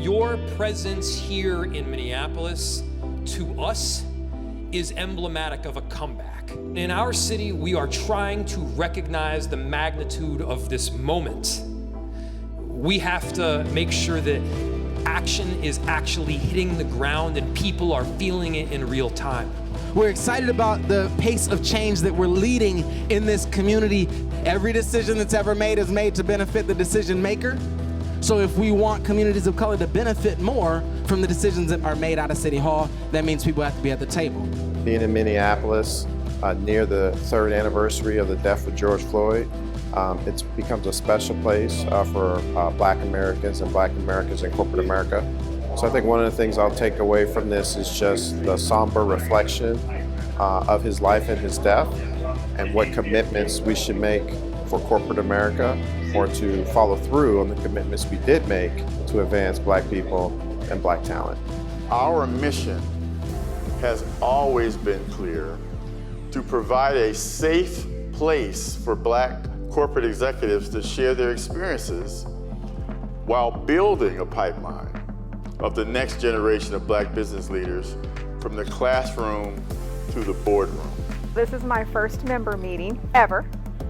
Your presence here in Minneapolis, to us, is emblematic of a comeback. In our city, we are trying to recognize the magnitude of this moment. We have to make sure that action is actually hitting the ground and people are feeling it in real time. We're excited about the pace of change that we're leading in this community. Every decision that's ever made is made to benefit the decision maker. So if we want communities of color to benefit more from the decisions that are made out of City Hall, that means people have to be at the table. Being in Minneapolis near the 3rd anniversary of the death of George Floyd, it becomes a special place for Black Americans and Black Americans in corporate America. So I think one of the things I'll take away from this is just the somber reflection of his life and his death, and what commitments we should make for corporate America, or to follow through on the commitments we did make to advance Black people and Black talent. Our mission has always been clear: to provide a safe place for Black corporate executives to share their experiences while building a pipeline of the next generation of Black business leaders from the classroom to the boardroom. This is my first member meeting ever,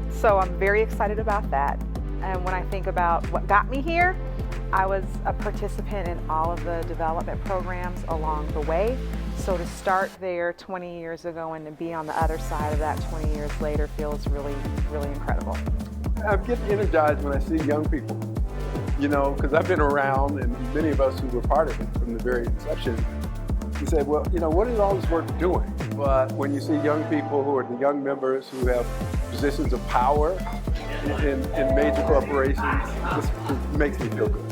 so I'm very excited about that. And when I think about what got me here, I was a participant in all of the development programs along the way. So to start there 20 years ago and to be on the other side of that 20 years later feels really, really incredible. I get energized when I see young people, you know, because I've been around, and many of us who were part of it from the very inception, you say, well, you know, what is all this work doing? But when you see young people who are the young members who have positions of power in major corporations, it makes me feel good.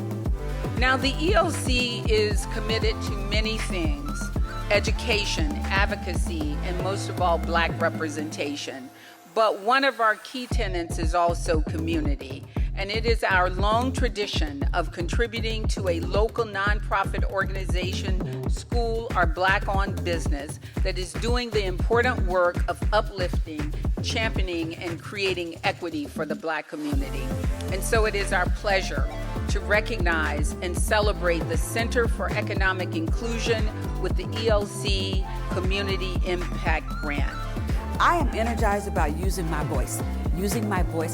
Now, the ELC is committed to many things: education, advocacy, and most of all, Black representation. But one of our key tenets is also community. And it is our long tradition of contributing to a local nonprofit organization, school, or Black-owned business that is doing the important work of uplifting, championing, and creating equity for the Black community. And so it is our pleasure to recognize and celebrate the Center for Economic Inclusion with the ELC Community Impact Grant. I am energized about using my voice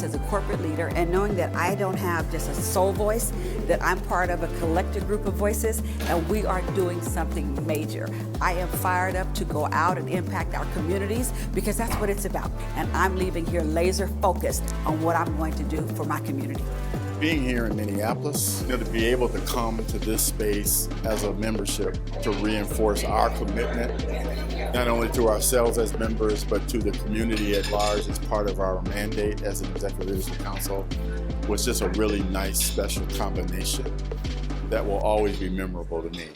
as a corporate leader, and knowing that I don't have just a sole voice, that I'm part of a collective group of voices, and we are doing something major. I am fired up to go out and impact our communities, because that's what it's about. And I'm leaving here laser focused on what I'm going to do for my community. Being here in Minneapolis, to be able to come to this space as a membership to reinforce our commitment, not only to ourselves as members, but to the community at large as part of our mandate as an Executive Leadership Council, was just a really nice, special combination that will always be memorable to me.